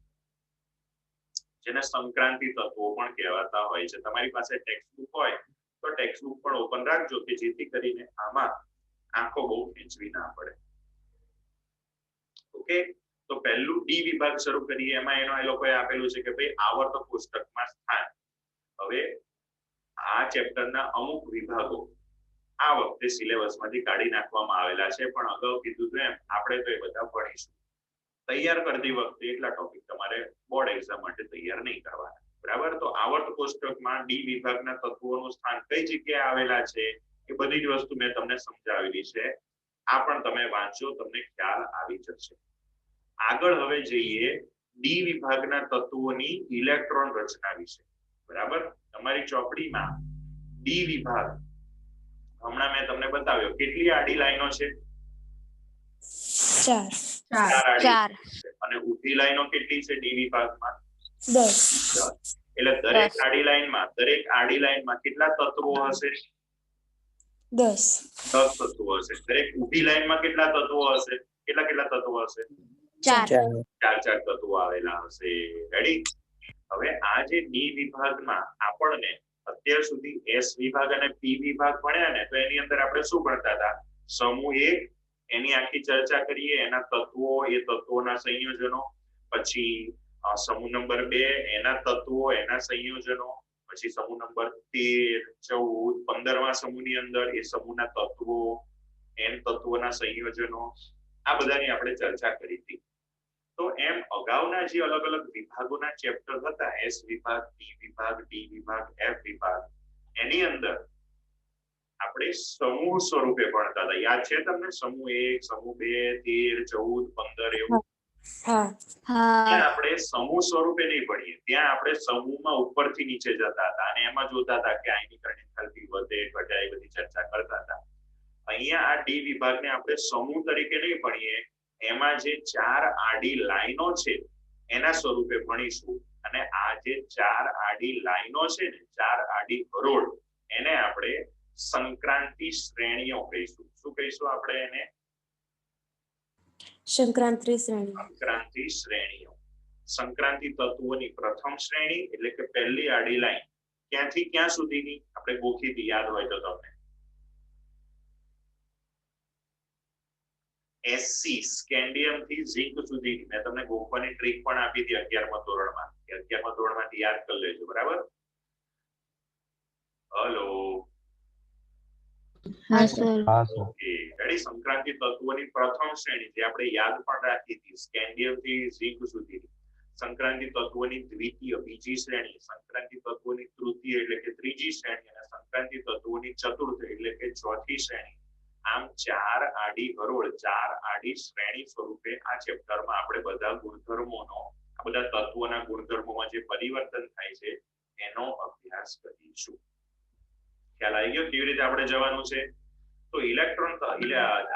જેને સંક્રાંતિ તત્વો પણ કહેવાતા હોય છે. તમારી પાસે ટેક્સ્ટબુક હોય તો ટેક્સ્ટબુક પણ ઓપન રાખજો કે જેથી કરીને આમાં આંખો બહુ ખેંચવી ના પડે. ઓકે, તો પહેલું ડી વિભાગ શરૂ કરીએ. એમાં એ લોકોએ આપેલું છે કે ભાઈ આવર્ત કોષ્ટકમાં સ્થાન. હવે આ ચેપ્ટરના અમુક વિભાગો આ વખતે સિલેબસમાંથી કાઢી નાખવામાં આવેલા છે, પણ અગાઉ કીધું તો એમ આપણે તો એ બધા ભણીશું. તૈયાર કરતી વખતે એટલા ટોપિક તમારે બોર્ડ એક્ઝામ માટે તૈયાર નહીં કરવાના. બરાબર? તો આવર્ત કોષ્ટકમાં ડી વિભાગના તત્વોનું સ્થાન કઈ જગ્યાએ આવેલા છે એ બધી જ વસ્તુ મેં તમને સમજાવેલી છે. આ પણ તમે વાંચો, તમને ખ્યાલ આવી જશે. આગળ હવે જઈએ ડી વિભાગના તત્વોની ઇલેક્ટ્રોન રચના વિશે. બરાબર? તમારી ચોપડીમાં ડી વિભાગ હમણાં મેં તમને બતાવ્યો કેટલી આડી લાઈનો છે? 4 4 અને ઊભી લાઈનો કેટલી છે ડી વિભાગમાં? 10 એટલે દરેક આડી લાઈનમાં કેટલા તત્વો હશે? 10 તત્વો હશે. દરેક ઊભી લાઈનમાં કેટલા તત્વો હશે? કેટલા તત્વો હશે? 4 ચાર તત્વો આવેલા હશે. રેડી? હવે આ જે ડી વિભાગમાં આપણને અત્યાર સુધી એસ વિભાગ અને પી વિભાગ ભણ્યા ને, તો એની અંદર આપણે શું ભણતા હતા? સમૂહ 1 એની આખી ચર્ચા કરીએ, એના તત્વો, એ તત્વોના સંયોજનો. પછી સમૂહ નંબર 2 એના તત્વો, એના સંયોજનો. પછી સમૂહ નંબર 13, 14, 15મા સમૂહની અંદર એ સમૂહના તત્વો, એન તત્વોના સંયોજનો, આ બધાની આપણે ચર્ચા કરી હતી. તો એમ અગાઉના જે અલગ અલગ વિભાગોના ચેપ્ટર હતા, એસ વિભાગ, પી વિભાગ, ડી વિભાગ, એફ વિભાગ, એની અંદર આપણે સમૂહ સ્વરૂપે ભણતા હતા. યાદ છે તમને? સમૂહ 1, સમૂહ 2, 13, 14, 15 એવું. હા ત્યાં આપણે સમૂહ સ્વરૂપે નહીં ભણીએ, ત્યાં આપણે સમૂહમાં ઉપરથી નીચે જતા હતા અને એમાં જોતા હતા કે આયનીકરણ એન્થાલ્પી વધે ઘટે, એ બધી ચર્ચા કરતા હતા. અહીંયા આ ડી વિભાગને આપણે સમૂહ તરીકે નહીં ભણીએ, એમાં જે 4 આડી લાઈનો છે એના સ્વરૂપે ભણીશું. અને આ જે 4 આડી લાઈનો છે ને, 4 આડી હરોળ, એને આપણે સંક્રાંતિ શ્રેણીઓ કહીશું. શું કહીશું આપણે એને? સંક્રાંતિ શ્રેણી. સંક્રાંતિ શ્રેણીઓ. સંક્રાંતિ તત્વોની પ્રથમ શ્રેણી એટલે કે પહેલી આડી લાઈન ક્યાંથી ક્યાં સુધીની આપણે ગોખીથી યાદ હોય તો તમને SC સ્કેન્ડિયમ થી ઝિંક સુધી મેં તમને ગોખવાની ટ્રીક પણ આપી હતી 11મા ધોરણમાં. 11મા ધોરણમાંથી યાદ કરી લેજો. બરાબર? હેલો. હા સર ઓકે, રેડી? સંક્રાંતિ તત્વોની પ્રથમ શ્રેણી જે આપણે યાદ પણ રાખી હતી, સ્કેન્ડિયમ થી ઝિંક સુધી. સંક્રાંતિ તત્વોની દ્વિતીય બીજી શ્રેણી, સંક્રાંતિ તત્વોની તૃતીય એટલે કે ત્રીજી શ્રેણી, અને સંક્રાંતિ તત્વોની ચતુર્થ એટલે કે ચોથી શ્રેણી. આમ 4 આડી હરોળ, 4 આડી શ્રેણી સ્વરૂપે આ ચેપ્ટરમાં આપણે બધા ગુણધર્મોનો, આ બધા તત્વોના ગુણધર્મોમાં જે પરિવર્તન થાય છે એનો અભ્યાસ કરીશું. ખ્યાલ આવી ગયો કેવી રીતે આપણે જવાનું છે? તો ઇલેક્ટ્રોન,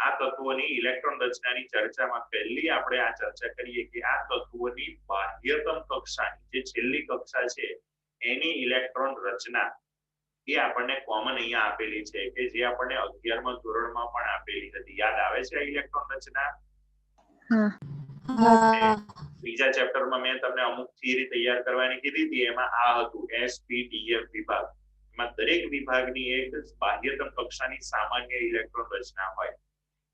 આ તત્વોની ઇલેક્ટ્રોન રચનાની ચર્ચામાં પહેલી આપણે આ ચર્ચા કરીએ કે આ તત્વોની બાહ્યતમ કક્ષાની જે છેલ્લી કક્ષા છે એની ઇલેક્ટ્રોન રચના એ આપણને કોમન અહીંયા આપેલી છે, કે જે આપણને 11મા ધોરણમાં પણ આપેલી હતી. યાદ આવે છે આ ઇલેક્ટ્રોન રચના? બીજા ચેપ્ટરમાં મેં તમને અમુક થિયરી તૈયાર કરવાની કીધી હતી, એમાં આ હતું SPDF વિભાગ. એમાં દરેક વિભાગની એક બાહ્યતમ કક્ષાની સામાન્ય ઇલેક્ટ્રોન રચના હોય.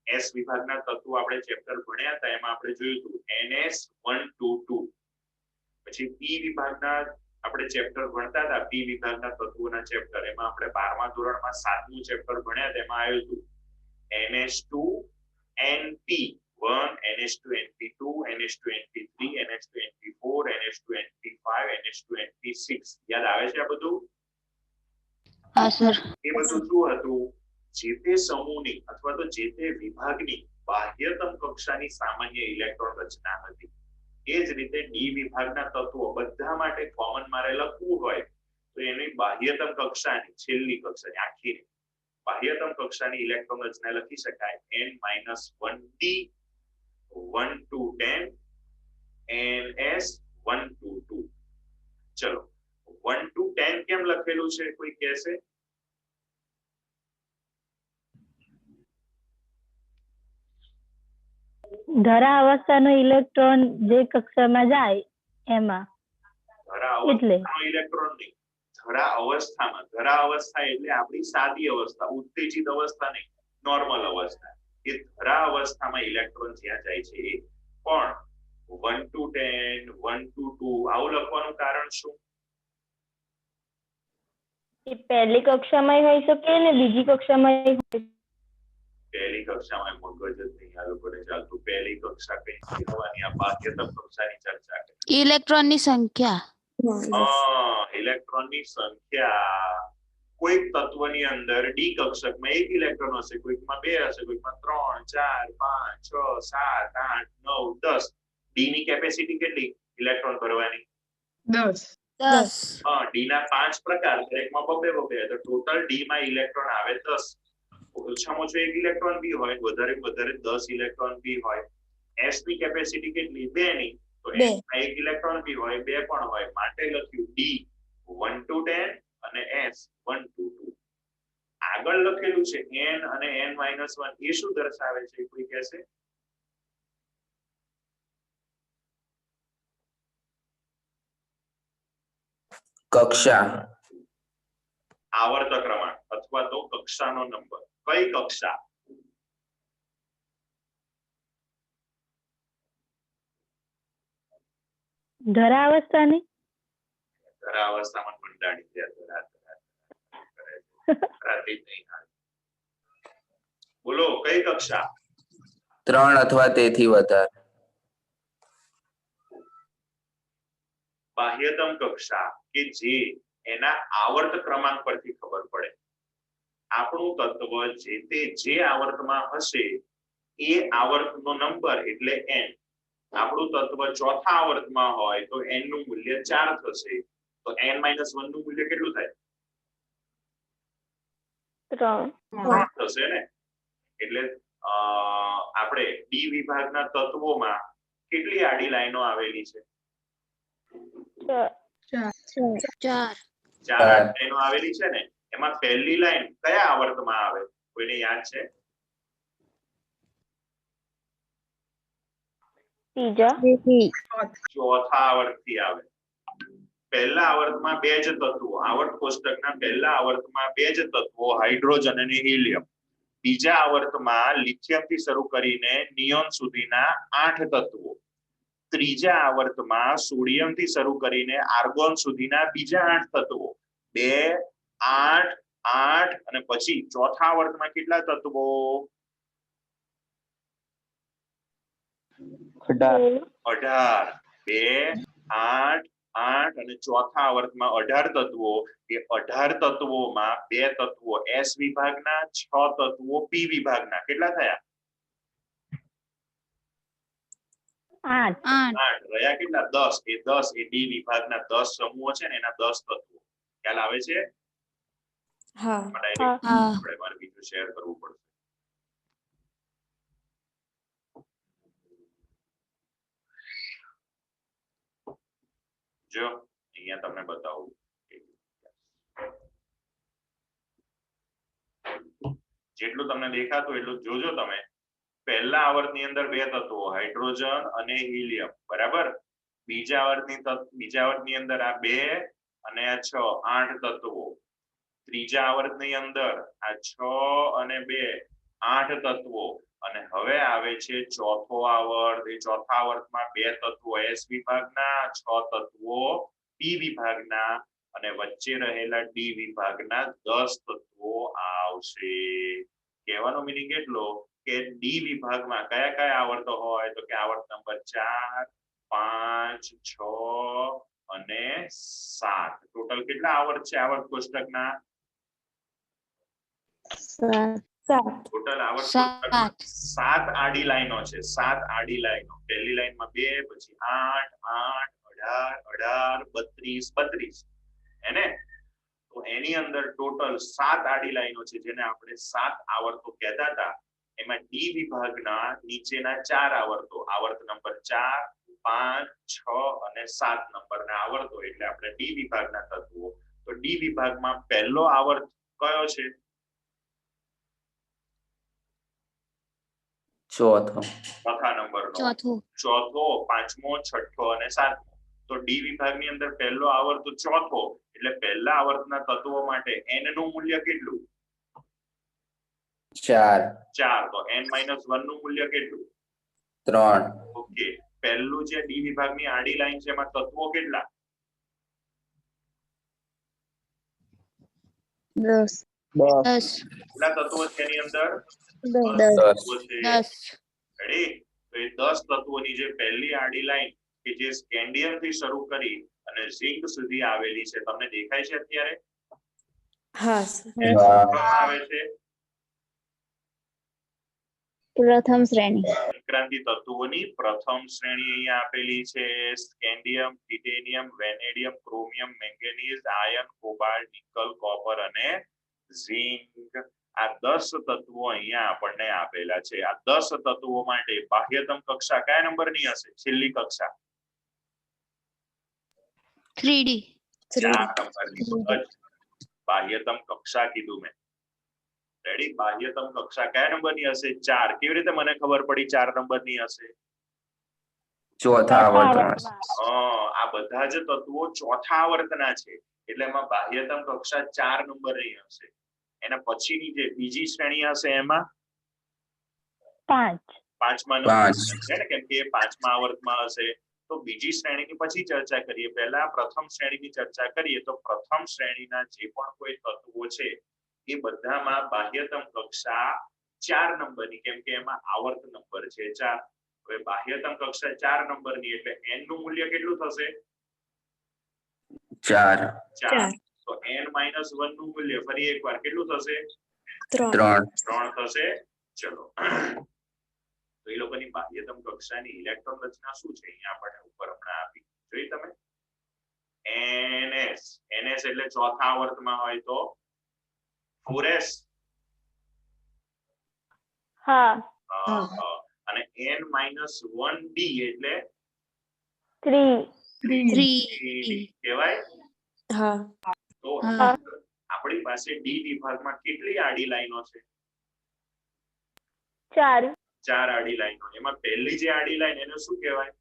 S વિભાગના તત્વો આપણે ચેપ્ટર ભણ્યા હતા, એમાં આપણે જોયું હતું NS122. પછી P વિભાગના આપણે ચેપ્ટર ભણતા હતા, P વિભાગના તત્વોના ચેપ્ટર, એમાં આપણે 12મા ધોરણમાં 7મું ચેપ્ટર ભણ્યા, તેમાં આવ્યું હતું NS2NP1, NS2NP2, NS2NP3, NS2NP4, NS2NP5, NS2NP6. યાદ આવે છે આ બધું? હા સર એ બધું શું હતું? જે તે સમૂહની અથવા તો જે તે વિભાગની બાહ્યતમ કક્ષાની સામાન્ય ઇલેક્ટ્રોન રચના હતી. એ જ રીતે ડી વિભાગના તત્વો બધા માટે કોમન મારે લખવું હોય તો એની બાહ્યતમ કક્ષાની છેલ્લી કક્ષાની આખી બાહ્યતમ કક્ષાની ઇલેક્ટ્રોન રચના લખી શકાય n-1d 1 to 10 ns 1 to 2. ચલો 1 to 10 કેમ લખેલું છે કોઈ કહેશે? ધરા અવસ્થાનો ઇલેક્ટ્રોન જે કક્ષામાં જાય એમાં ધરા એટલે અવસ્થાનો ઇલેક્ટ્રોન નહીં, ધરા અવસ્થામાં. ધરા અવસ્થા એટલે આપણી સાદી અવસ્થા, ઉત્તેજિત અવસ્થા નહીં, નોર્મલ અવસ્થા. એ ધરા અવસ્થામાં ઇલેક્ટ્રોન જ્યાં જાય છે એ પણ 1 to 10 1 to 2 આવું લખવાનું કારણ શું? એ પહેલી કક્ષામાં હોઈ શકે ને બીજી કક્ષામાં હોઈ શકે. પહેલી કક્ષામાં મગજ જ નહીં આ લોકોને ચાલતું. પહેલી કક્ષા કઈ હોવાની, આ બાહ્યતમ કક્ષાની ચર્ચા કરી. ઇલેક્ટ્રોનની સંખ્યા. ઇલેક્ટ્રોનની સંખ્યા. કોઈક તત્વની અંદર ડી કક્ષકમાં એક ઇલેક્ટ્રોન હશે, કોઈકમાં 2 હશે, કોઈકમાં 3 4 5 6 7 8 9 10. ડી ની કેપેસિટી કેટલી ઇલેક્ટ્રોન ભરવાની? 10. ડી ના 5 પ્રકાર, દરેકમાં 2 2 તો ટોટલ ડી માં ઇલેક્ટ્રોન આવે 10. ઓછામાં ઓછો 1 ઇલેક્ટ્રોન બી હોય, વધારે વધારે 10 ઇલેક્ટ્રોન બી હોય. એસ ની કેપેસિટી કેટલી? 2 ની, તો એસ માં 1 ઇલેક્ટ્રોન બી હોય, 2 પણ હોય, માટે લખ્યું ડી 1 to 10 અને એસ 1 to 2. આગળ લખેલું છે n અને n-1, એ શું દર્શાવે છે કોઈ કહેશે? કક્ષા, આવર્ત ક્રમાંક અથવા તો કક્ષાનો નંબર. કઈ કક્ષા? ધરા અવસ્થાની. ધરા અવસ્થામાં મંડાણી ધરા ધરાતી નહીં. બોલો કઈ કક્ષા? 3 અથવા તેથી વધારે. બાહ્યતમ કક્ષા કે જે એના આવર્ત ક્રમાંક પરથી ખબર પડે. આપણું તત્વ જે આવર્તમાં હશે એ આવર્તનો નંબર એટલે n. આપણું તત્વ ચોથા આવર્તમાં હોય તો n નું મૂલ્ય 4 થશે, તો n-1 નું મૂલ્ય કેટલું થાય? 3 થશે ને. એટલે આપણે ડી વિભાગના તત્વોમાં કેટલી આડી લાઈનો આવેલી છે? 4. 4 આડી લાઈનો આવેલી છે ને. એમાં પહેલી લાઈન કયા આવર્તમાં આવે? કોઈને યાદ છે? ચોથા આવર્તથી આવે. પહેલા આવર્તમાં 2 જ તત્વો, આવર્ત કોષ્ટકના પહેલા આવર્તમાં 2 જ તત્વો, હાઇડ્રોજન અને હિલિયમ. બીજા આવર્તમાં લિથિયમ થી શરૂ કરીને નિયોન સુધીના 8 તત્વો. ત્રીજા આવર્તમાં સોડિયમ થી શરૂ કરીને આર્ગોન સુધીના બીજા 8 તત્વો. 2 8 8 અને પછી ચોથા આવર્તમાં કેટલા તત્વો? 18. 18. 2 8 8 અને ચોથા આવર્તમાં 18 તત્વો. એ 18 તત્વોમાં 2 તત્વો એસ વિભાગના, 6 તત્વો પી વિભાગના. કેટલા થયા? 8 રહ્યા કેટલા? 10. એ 10 એ ડી વિભાગના 10 સમૂહો છે ને, એના 10 તત્વો. ખ્યાલ આવે છે? હા. આપણે મારે બીજું શેર કરવું પડશે. જો અહીંયા તમને બતાવું. જેટલું તમને દેખાતું એટલું જોજો તમે. પહેલા આવર્તની અંદર 2 તત્વો, હાઇડ્રોજન અને હિલિયમ, બરાબર. બીજા આવર્તની અંદર આ 2 અને આ 6 8 તત્વો. ત્રીજા આવર્તની અંદર આ 6 અને 2 8 તત્વો. અને હવે આવે છે ચોથો આવર્ત. એ ચોથા આવર્તમાં 2 તત્વો એસ વિભાગના, 6 તત્વો પી વિભાગના અને વચ્ચે રહેલા ડી વિભાગના 10 તત્વો આવશે. કહેવાનો મીનિંગ એટલો કે ડી વિભાગમાં કયા કયા આવર્તો હોય? તો કે આવર્ત નંબર 4 5 6 અને 7. ટોટલ કેટલા આવર્ત છે આવર્ત કોષ્ટકના? સાત ટોટલ આવર્ત સાત. કોષ્ટકમાં 7 આડી લાઈનો છે, 7 આડી લાઈનો. પહેલી લાઈનમાં 2, પછી 8, 8, 18, 18, 32, 32 હેને? તો એની અંદર ટોટલ 7 આડી લાઈનો છે જેને આપણે 7 આવર્તો કહેતા હતા. એમાં ડી વિભાગના નીચેના 4 આવર્તો, આવર્ત નંબર 4, 5, 6 અને 7 નંબરના આવર્તો એટલે આપણે ડી વિભાગના તત્વો. તો ડી વિભાગમાં પહેલો આવર્ત કયો છે? ચોથો. ચોથા નંબરનો. ચોથું. ચોથો, પાંચમો, છઠ્ઠો અને સાતમો. તો ડી વિભાગની અંદર પહેલો આવર્ત ચોથો એટલે પહેલા આવર્તના તત્વો માટે n નું મૂલ્ય કેટલું? 4 4. તો n-1 નું મૂલ્ય કેટલું? 3 ઓકે. પહેલું જે ડી વિભાગની આડી લાઈન છે એમાં તત્વો કેટલા? 10. 10. કેટલા તત્વો છે એની અંદર? 10. તત્વો છે. 10. રેડી? તો એ 10 તત્વોની જે પહેલી આડી લાઈન કે જે સ્કેન્ડિયમ થી શરૂ કરી અને ઝિંક સુધી આવેલી છે, તમને દેખાય છે અત્યારે? હા સર એ શું કરવામાં આવે છે? પ્રથમ શ્રેણી. ઉત્ક્રાંતિ તત્વોની પ્રથમ શ્રેણી અહીંયા આપેલી છે. Scandium, titanium, vanadium, chromium, manganese, iron, cobalt, nickel, copper અને ઝિંક. આ 10 તત્વો અહીંયા આપણને આપેલા છે. આ 10 તત્વો માટે બાહ્યતમ કક્ષા કયા નંબરની હશે? છેલ્લી કક્ષા 3D. 4 નંબરની. બાહ્યતમ કક્ષા કીધું મેં. રેડી? બાહ્યતમ કક્ષા કયા નંબરની હશે? 4. કેવી રીતે મને ખબર પડી 4 નંબરની હશે? ચોથા આવર્તમાં. આ બધા જ તત્વો ચોથા આવર્તના છે એટલે એમાં બાહ્યતમ કક્ષા 4 નંબરની હશે. એના પછીની જે બીજી શ્રેણી હશે એમાં 5. પાંચમા નંબર છે ને, કેમ કે એ પાંચમા આવર્તમાં હશે. તો બીજી શ્રેણીની પછી ચર્ચા કરીએ. પહેલા પ્રથમ શ્રેણીની ચર્ચા કરીએ તો પ્રથમ શ્રેણીના જે પણ કોઈ તત્વો છે એ બધામાં બાહ્યતમ કક્ષા 4 નંબરની, કેમ કે એમાં આવર્ત નંબર છે 4. હવે બાહ્યતમ કક્ષા 4 નંબરની એટલે n નું મૂલ્ય કેટલું થશે? 4 4. તો n-1 નું મૂલ્ય ફરી એકવાર કેટલું થશે? 3 3 થશે. ચલો, તો એ લોકોની બાહ્યતમ કક્ષાની ઇલેક્ટ્રોન રચના શું છે અહીંયા આપણે ઉપર હમણાં આપી જોઈ તમે. ns એટલે ચોથા આવર્તમાં હોય તો 4s. હા. અને n-1d એટલે 3. 3D. કહેવાય. હા તો હા. આપણી પાસે ડી વિભાગમાં કેટલી આડી લાઈનો છે? 4. 4 આડી લાઈનો. એમાં પહેલી જે આડી લાઈન એને શું કહેવાય?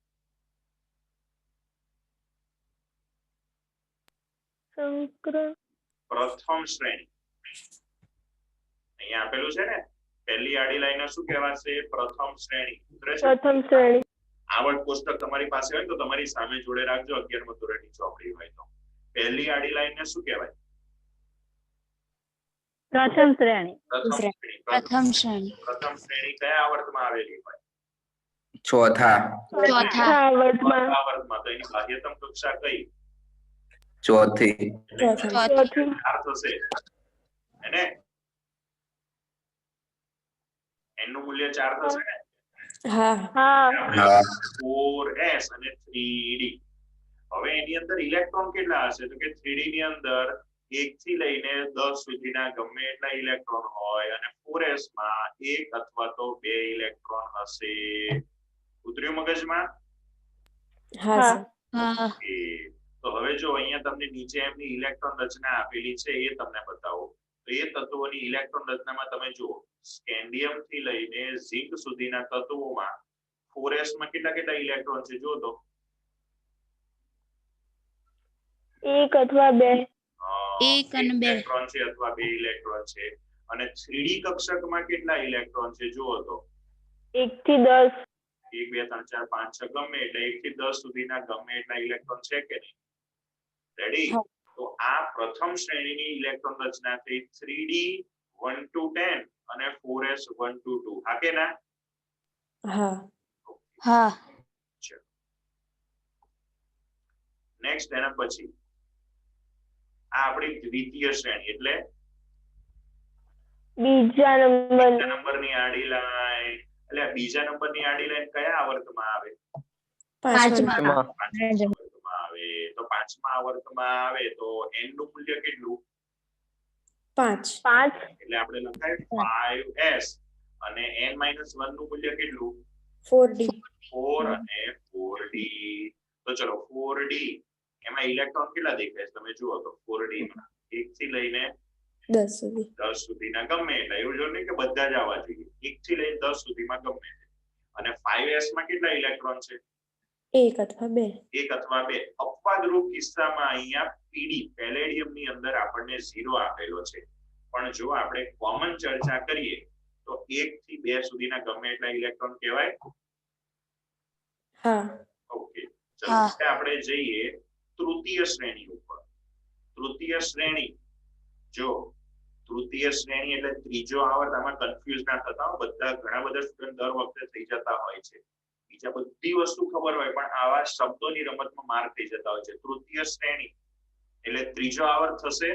પ્રથમ શ્રેણી. અહીંયા આપેલું છે ને, પહેલી આડી લાઈન શું કહેવાશે? પ્રથમ શ્રેણી. પ્રથમ શ્રેણી. આવર્ત કોષ્ટક તમારી પાસે હોય તો તમારી સામે જોડે રાખજો. 11મા ધોરણની ચોપડી હોય તો પહેલી આડી લાઈન ને શું કહેવાય? પ્રથમ શ્રેણી. પ્રથમ શ્રેણી. પ્રથમ શ્રેણી કયા આવર્તમાં આવેલી હોય? ચોથા ચોથા. આવર્તમાં. આવર્તમાં. તો એની બાહ્યતમ કક્ષા કઈ? ચોથી ચોથી. 4 થશે અને n નું મૂલ્ય 4 થશે ને. હા હા. 4s અને 3d. હવે એની અંદર ઇલેક્ટ્રોન કેટલા હશે? તો કે 3d ની અંદર 1 થી લઈને 10 સુધીના ગમે એટલા ઇલેક્ટ્રોન હોય અને 4s માં 1 અથવા તો 2 ઇલેક્ટ્રોન હશે. ઉતર્યું મગજમાં? હા સર હા. તો હવે જો અહીંયા તમને નીચે એમની ઇલેક્ટ્રોન રચના આપેલી છે એ તમને બતાવો. તો એ તત્વોની ઇલેક્ટ્રોન રચનામાં તમે જુઓ, સ્કેન્ડિયમ થી લઈને ઝિંક સુધીના તત્વોમાં 4s માં કેટલા ઇલેક્ટ્રોન છે જો તો? 1 અથવા 2. 1 અને 2 ઇલેક્ટ્રોન છે અથવા 2 ઇલેક્ટ્રોન છે. અને 3d કક્ષકમાં કેટલા ઇલેક્ટ્રોન છે જુઓ તો? 1 થી 10. 1 2 3 4 5 6 ગમે એટલે 1 થી 10 સુધીના ગમે એટલા ઇલેક્ટ્રોન છે કે નહીં? રેડી? તો આ પ્રથમ શ્રેણીની ઇલેક્ટ્રોન રચના થઈ 3d 1 to 10 અને 4s 1 to 2. હા કે ના? હા હા. નેક્સ્ટ એના પછી આ આપણી દ્વિતીય શ્રેણી એટલે બીજા નંબર બીજા નંબરની આડી લાઈન, એટલે આ બીજા નંબરની આડી લાઈન કયા આવર્તમાં આવે? પાંચમા પાંચમા આવર્તમાં આવે. તો પાંચમા આવર્તમાં આવે તો n નું મૂલ્ય કેટલું? 5 5 એટલે આપણે લખાય 5s અને n-1 નું મૂલ્ય કેટલું? 4D 4 અને 4d. તો ચલો 4d એમાં ઇલેક્ટ્રોન કેટલા દેખાય છે તમે જુઓ તો 4d માં 1 થી લઈને 10 સુધી 10 સુધીના ગમે એટલા, એવું જો નહીં કે બધા જ આવવા જોઈએ, 1 થી લઈને 10 સુધીમાં ગમે તે. અને 5s માં કેટલા ઇલેક્ટ્રોન છે? 1 અથવા 2 1 અથવા 2. અપવાદરૂપ કિસ્સામાં અહીંયા પીડી પેલેડિયમ ની અંદર આપણને 0 આપેલો છે, પણ જો આપણે કોમન ચર્ચા કરીએ તો 1 થી 2 સુધીના ગમે એટલા ઇલેક્ટ્રોન કહેવાય. હા ઓકે, ચલો હા. હવે આપણે જઈએ તૃતીય શ્રેણી ઉપર. તૃતીય શ્રેણી, જો તૃતીય શ્રેણી એટલે ત્રીજો આવર્ત, આમાં કન્ફ્યુઝ ના થતા હો, બધા ઘણા બધા સ્ટુડન્ટ દર વખતે થઈ જતા હોય છે. બીજા બધી વસ્તુ ખબર હોય પણ આવા શબ્દોની રમતમાં માર થઈ જતા હોય છે. તૃતીય શ્રેણી એટલે ત્રીજો આવર્ત થશે?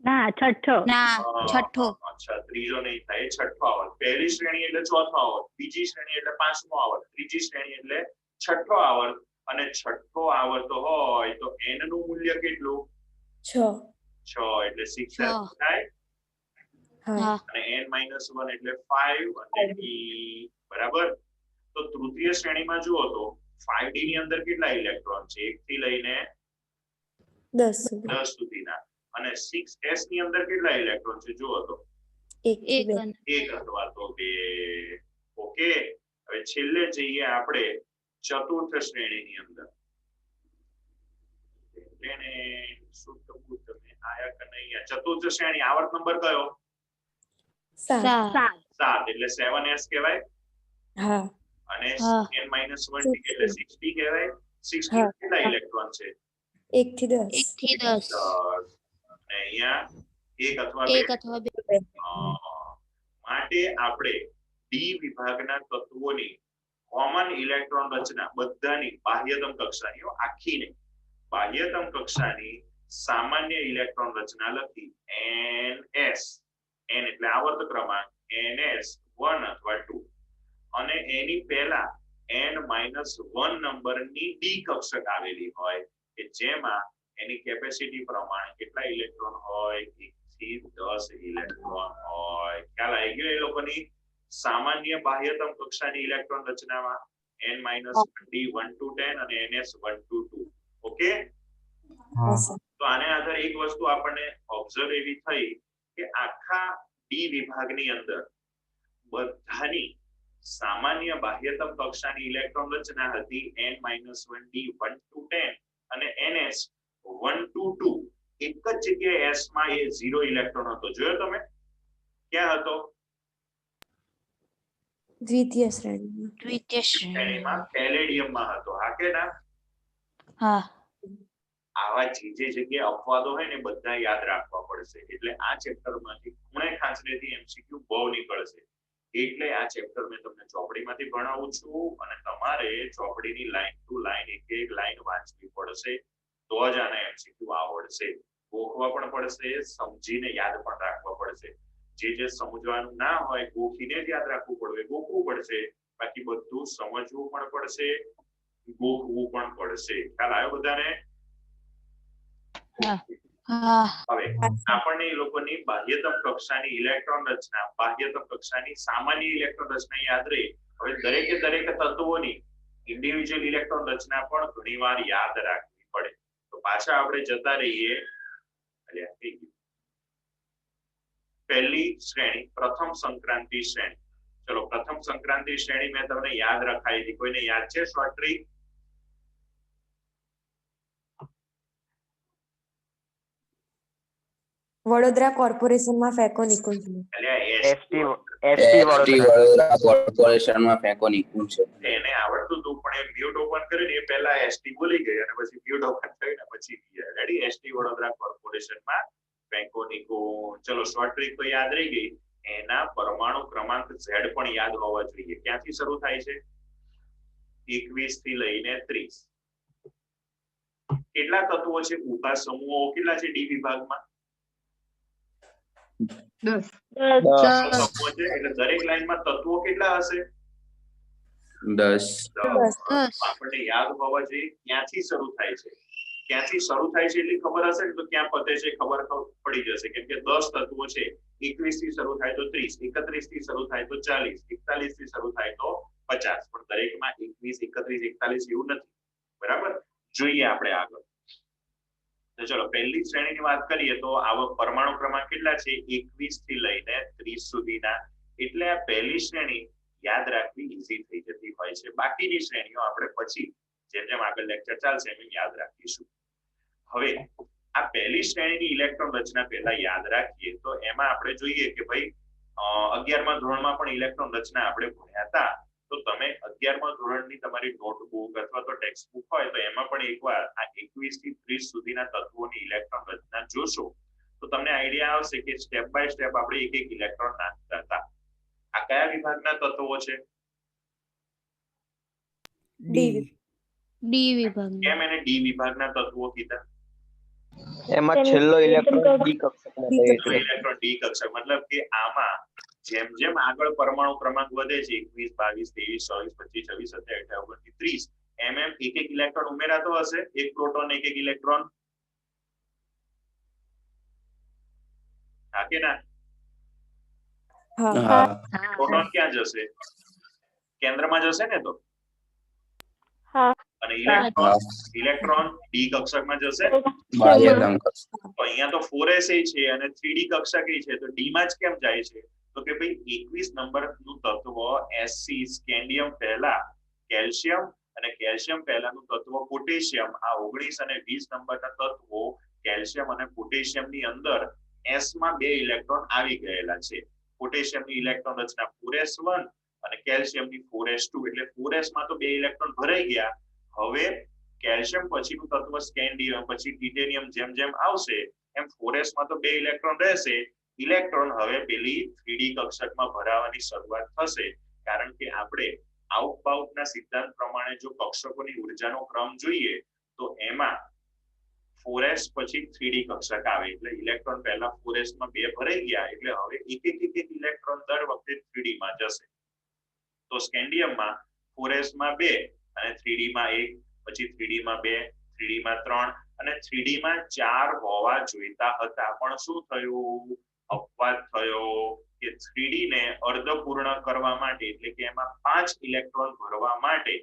ના છઠ્ઠો ના છઠ્ઠો. અચ્છા, ત્રીજો નહીં થાય, છઠ્ઠો આવર્ત. પહેલી શ્રેણી એટલે ચોથો આવર્ત, બીજી શ્રેણી એટલે પાંચમો આવર્ત, ત્રીજી શ્રેણી એટલે છઠ્ઠો આવર્ત. અને છઠ્ઠો આવર્ત હોય તો n નું મૂલ્ય કેટલું? 6 6 એટલે 6 છ. થાય. હા હા અને n-1 એટલે 5 અને e, બરાબર. તો તૃતીય શ્રેણીમાં જુઓ તો 5d ની અંદર કેટલા ઇલેક્ટ્રોન છે? 1 થી લઈને 10 સુધી 10 સુધીના. અને 6s ની અંદર કેટલા ઇલેક્ટ્રોન છે જુઓ તો? 1 થી 2 1 અથવા તો 2. ઓકે, હવે છેલ્લે જઈએ આપણે ચતુર્થ શ્રેણીની અંદર. એને શુદ્ધ બુદ્ધ મેં આયા કે નહીં? ચતુર્થ શ્રેણી આવર્ત નંબર કયો? 7 7 એટલે 7s કહેવાય. હા અને હા. n-1 એટલે 60 કહેવાય. 60 હા. કેટલા ઇલેક્ટ્રોન છે? 1 થી 10 1 થી 10. 10. અને અહીંયા 1 અથવા 1 2. અથવા 2. માટે આપણે ડી વિભાગના તત્વોની કોમન ઇલેક્ટ્રોન રચના બધાની બાહ્યતમ કક્ષાની, આખી નહીં, બાહ્યતમ કક્ષાની સામાન્ય ઇલેક્ટ્રોન રચના લખી ns. n એટલે આવર્ત ક્રમાંક, ns 1 અથવા 2. અને એની પહેલા n-1 નંબરની ડી કક્ષક આવેલી હોય કે જેમાં એની કેપેસિટી પ્રમાણે કેટલા ઇલેક્ટ્રોન હોય? 1 થી 10 ઇલેક્ટ્રોન હોય. ખ્યાલ આવી ગયો એ લોકોની સામાન્ય બાહ્યતમ કક્ષાની ઇલેક્ટ્રોન રચનામાં? n-1d 1 to 10 અને ns 1 to 2. ઓકે, તો આને આધારે એક વસ્તુ આપણને ઓબ્ઝર્વ એવી થઈ કે આખા ડી વિભાગની અંદર બધાની સામાન્ય બાહ્યતમ કક્ષાની ઇલેક્ટ્રોન રચના હતી n-1d 1 to 10 અને ns 1 to 2. એક જ જગ્યાએ s માં એ 0 ઇલેક્ટ્રોન હતો. જોયો તમે? ક્યાં હતો? દ્વિતીય શ્રેણીમાં દ્વિતીય શ્રેણીમાં શ્રેણી. પેલેડિયમમાં હતો. હા કે ના? હા આવા જે જગ્યાએ અપવાદો હોય ને બધા યાદ રાખવા પડશે. એટલે આ ચેપ્ટરમાંથી ખૂણે ખાંચરેથી એમસીક્યુ બહુ નીકળશે. એટલે આ ચેપ્ટર મેં તમને ચોપડીમાંથી ભણાવું છું અને તમારે ચોપડીની લાઈન ટુ લાઈન એક લાઈન વાંચવી પડશે, તો જ આના એમસીક્યુ આવડશે. ગોખવા પણ પડશે, સમજીને યાદ પણ રાખવા પડશે. જે સમજવાનું ના હોય ગોખીને જ યાદ રાખવું પડે, ગોખવું પડશે. બાકી બધું સમજવું પણ પડશે, ગોખવું પણ પડશે. ખ્યાલ આવ્યો બધાને? હા હવે આપણને એ લોકોની બાહ્યતમ કક્ષાની ઇલેક્ટ્રોન રચના, બાહ્યતમ કક્ષાની સામાન્ય ઇલેક્ટ્રોન રચના યાદ રહી. હવે દરેક તત્વોની ઇન્ડિવિડ્યુઅલ ઇલેક્ટ્રોન રચના પણ ઘણીવાર યાદ રાખવી પડે. તો પાછા આપણે જતા રહીએ પહેલી શ્રેણી, પ્રથમ સંક્રાંતિ શ્રેણી. ચલો, પ્રથમ સંક્રાંતિ શ્રેણી મેં તમને યાદ રખાઈ હતી. કોઈને યાદ છે શોર્ટ ટ્રીક? વડોદરા કોર્પોરેશનમાં ફેકો નિકુંજ એસટી વડોદરા કોર્પોરેશનમાં ફેંકો નિકુંજ છે. એને આવડતું હતું પણ એ મ્યુટ ઓપન કરીને એ પહેલા એસટી બોલી ગઈ અને પછી મ્યુટ ઓપન થઈને પછી રેડી. એસટી વડોદરા કોર્પોરેશનમાં ફેંકો નિકુંજ. ચલો, શોર્ટ ટ્રીક તો યાદ રહી ગઈ. એના પરમાણુ ક્રમાંક Z પણ યાદ હોવા જોઈએ. ક્યાંથી શરૂ થાય છે? 21 થી લઈને 30. કેટલા તત્વો છે? ઉભા સમૂહો કેટલા છે ડી વિભાગમાં? દસ. તત્વો છે એટલે દરેક લાઈનમાં તત્વો કેટલા હશે? 10. 10. આપણને યાદ હોવા જોઈએ ક્યાંથી શરૂ થાય છે, ક્યાંથી શરૂ થાય છે એટલી ખબર હશે ને તો ક્યાં પતે છે ખબર પડી જશે. કેમ કે 10 તત્વો છે, 21 થી શરૂ થાય તો 30, 31 થી શરૂ થાય તો 40, 41 થી શરૂ થાય તો 50, પણ દરેકમાં 21, 31, 41 એવું નથી. બરાબર, જોઈએ આપણે આગળ. તો ચલો પહેલી શ્રેણીની વાત કરીએ તો આવા પરમાણુ ક્રમાંક કેટલા છે? 21 થી લઈને 30 સુધીના. એટલે આ પહેલી શ્રેણી યાદ રાખવી ઈઝી થઈ જતી હોય છે. બાકીની શ્રેણીઓ આપણે પછી જેમ જેમ આગળ લેક્ચર ચાલશે એમ યાદ રાખીશું. હવે આ પહેલી શ્રેણીની ઇલેક્ટ્રોન રચના પહેલા યાદ રાખીએ તો એમાં આપણે જોઈએ કે ભાઈ 11મા ધોરણમાં પણ ઇલેક્ટ્રોન રચના આપણે ભણ્યા હતા. તો તમે 11મા ધોરણની તમારી નોટબુક અથવા તો ટેક્સ્ટ બુક હોય તો એમાં પણ એકવાર આ 21 થી 30 સુધીના તત્વોની ઇલેક્ટ્રોન રચના જોશો તો તમને આઈડિયા આવશે કે સ્ટેપ બાય સ્ટેપ આપણે એક એક ઇલેક્ટ્રોન નાખતા હતા. આ કયા વિભાગના તત્વો છે? ડી. ડી વિભાગ. કેમ એને ડી વિભાગના તત્વો કીધા? એમાં છેલ્લો ઇલેક્ટ્રોન ડી કક્ષકમાં થાય એટલે ઇલેક્ટ્રોન ડી કક્ષક મતલબ કે આમાં જેમ જેમ આગળ પરમાણુ ક્રમાંક વધે છે 21, 22, 23, 24, 25, 27, 28, 29, 30 એમ એમ એક એક ઇલેક્ટ્રોન ઉમેરાતો હશે. એક પ્રોટોન એક એક ઇલેક્ટ્રોન. હા કે ના? હા. પ્રોટોન ક્યાં જશે? કેન્દ્રમાં જશે ને તો. હા. અને ઇલેક્ટ્રોન ડી કક્ષકમાં જશે. બાહ્યતમ કક્ષક. તો અહીંયા તો 4s છે અને 3d કક્ષક છે તો ડી માં જ કેમ જાય છે? તો કે ભાઈ 21 નંબરનું તત્વ Sc સ્કેન્ડિયમ પહેલા કેલ્શિયમ અને કેલ્શિયમ પહેલાનું તત્વ પોટેશિયમ, આ 19 અને 20 નંબરના તત્વો કેલ્શિયમ અને પોટેશિયમની અંદર S માં બે ઇલેક્ટ્રોન આવી ગયેલા છે. પોટેશિયમની ઇલેક્ટ્રોન રચના 4s1 અને કેલ્શિયમની 4s2 એટલે 4s માં તો બે ઇલેક્ટ્રોન ભરાઈ ગયા. હવે કેલ્શિયમ પછીનું તત્વ સ્કેન્ડિયમ પછી ટિટેનિયમ જેમ જેમ આવશે એમ 4s માં તો બે ઇલેક્ટ્રોન રહેશે. ઇલેક્ટ્રોન હવે પેલી 3d કક્ષકમાં ભરાવાની શરૂઆત થશે. કારણ કે આપણે આઉટબાઉટના સિદ્ધાંત પ્રમાણે જો કક્ષકોની ઉર્જાનો ક્રમ જોઈએ તો એમાં 4s પછી 3d કક્ષક આવે એટલે ઇલેક્ટ્રોન પહેલા 4s માં બે ભરાઈ ગયા એટલે હવે એક એક ઇલેક્ટ્રોન દર વખતે 3d માં જશે. તો સ્કેન્ડિયમમાં 4s માં 2 અને 3d માં 1, પછી 3d માં 2, 3d માં 3 અને 3d માં 4 હોવા જોઈતા હતા. પણ શું થયું? અપવાદ થયો કે 3d ને અર્ધપૂર્ણ કરવા માટે એટલે કે એમાં 5 ઇલેક્ટ્રોન ભરવા માટે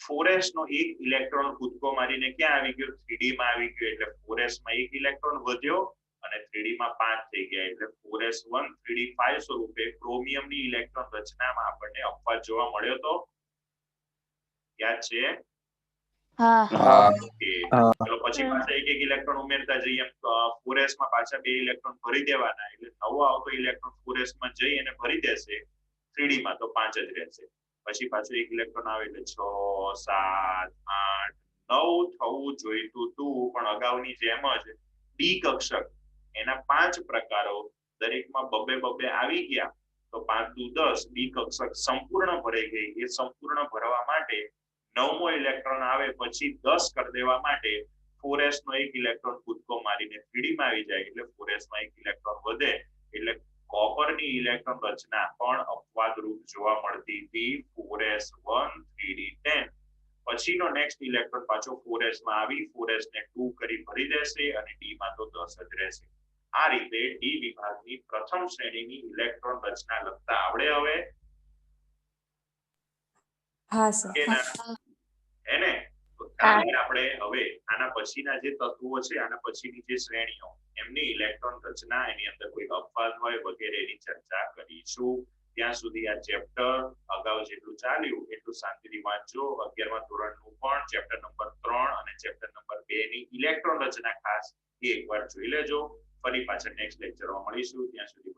4s નો એક ઇલેક્ટ્રોન કૂદકો મારીને ક્યાં આવી ગયો? 3d માં આવી ગયો એટલે 4s માં એક ઇલેક્ટ્રોન વધ્યો અને 3d માં 5 થઈ ગયા એટલે 4s1 3d5 સ્વરૂપે ક્રોમિયમની ઇલેક્ટ્રોન રચનામાં આપણને અપવાદ જોવા મળ્યો તો યાદ છે? હા. ઓકે. ચલો પછી પાછા એક ઇલેક્ટ્રોન ઉમેરતા જઈએ. 4s માં પાછા બે ઇલેક્ટ્રોન ભરી દેવાના એટલે નવો આવતો ઇલેક્ટ્રોન 4s માં જઈ અને ભરી દેશે. 3d માં તો 5 જ રહેશે. પછી પાછું એક ઇલેક્ટ્રોન આવે એટલે 6, 7, 8, 9 થવું જોઈતું હતું પણ અગાઉની જેમ જ ડી કક્ષક એના 5 પ્રકારો દરેકમાં બબે આવી ગયા તો 5 દુ 10 ડી કક્ષક સંપૂર્ણ ભરાઈ ગઈ. એ સંપૂર્ણ ભરવા માટે નવમો ઇલેક્ટ્રોન આવે પછી 10 કરી દેવા માટે 4s નો એક ઇલેક્ટ્રોન કૂદકો મારીને 3d માં આવી જાય એટલે 4s માં એક ઇલેક્ટ્રોન વધે એટલે કોપરની ઇલેક્ટ્રોન રચના પણ અપવાદ રૂપ જોવા મળતી હતી. 4s1 3d10 પછીનો નેક્સ્ટ ઇલેક્ટ્રોન પાછો 4s માં આવી 4s ને 2 કરી ભરી દેશે અને d માં તો 10 જ રહેશે. આ રીતે ડી વિભાગની પ્રથમ શ્રેણીની ઇલેક્ટ્રોન રચના લખતા આવડે હવે? હા સર. એને તો કાલે આપણે હવે આના પછીના જે તત્વો છે આના પછીની જે શ્રેણીઓ એમની ઇલેક્ટ્રોન રચના એની અંદર કોઈ અપવાદ હોય વગેરેની ચર્ચા કરીશું. ત્યાં સુધી આ ચેપ્ટર અગાઉ જેટલું ચાલ્યું એટલું શાંતિથી વાંચજો. 11મા ધોરણનું પણ ચેપ્ટર નંબર 3 અને ચેપ્ટર નંબર 2 ની ઇલેક્ટ્રોન રચના ખાસ એકવાર જોઈ લેજો. ફરી પાછા નેક્સ્ટ લેક્ચરમાં મળીશું. ત્યાં સુધી